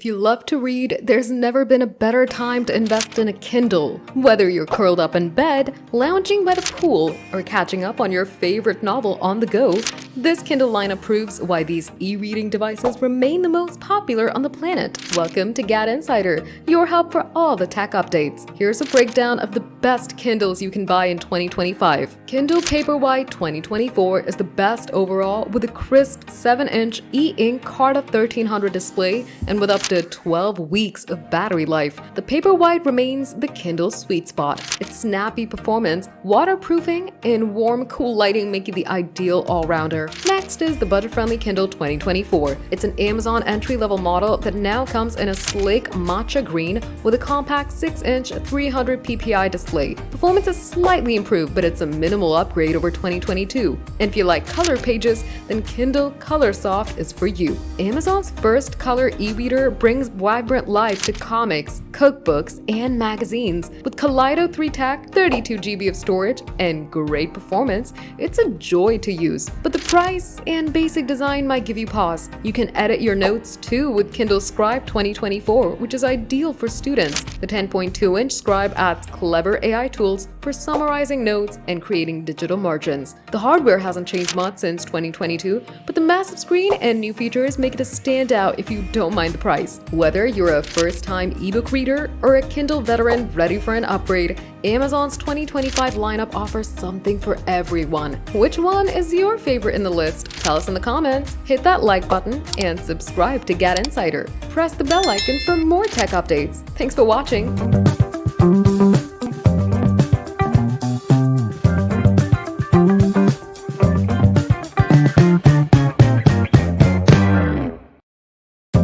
If you love to read, there's never been a better time to invest in a Kindle. Whether you're curled up in bed, lounging by the pool, or catching up on your favorite novel on the go, this Kindle lineup proves why these e-reading devices remain the most popular on the planet. Welcome to GadInsider, your hub for all the tech updates. Here's a breakdown of the best Kindles you can buy in 2025. Kindle Paperwhite 2024 is the best overall with a crisp 7-inch e-ink Carta 1300 display and with up to 12 weeks of battery life. The Paperwhite remains the Kindle's sweet spot. Its snappy performance, waterproofing, and warm, cool lighting make it the ideal all-rounder. Next is the budget-friendly Kindle 2024. It's an Amazon entry-level model that now comes in a sleek matcha green with a compact 6-inch 300 ppi display. Performance is slightly improved, but it's a minimal upgrade over 2022. And if you like color pages, then Kindle Color Soft is for you. Amazon's first color e-reader brings vibrant life to comics, cookbooks, and magazines. With Kaleido 3 Tech, 32 GB of storage, and great performance, it's a joy to use. But the price and basic design might give you pause. You can edit your notes too with Kindle Scribe 2024, which is ideal for students. The 10.2-inch Scribe adds clever AI tools for summarizing notes and creating digital margins. The hardware hasn't changed much since 2022, but the massive screen and new features make it a standout if you don't mind the price. Whether you're a first-time ebook reader or a Kindle veteran ready for an upgrade, Amazon's 2025 lineup offers something for everyone. Which one is your favorite in the list? Tell us in the comments, hit that like button, and subscribe to GadInsider. Press the bell icon for more tech updates. Thanks for watching.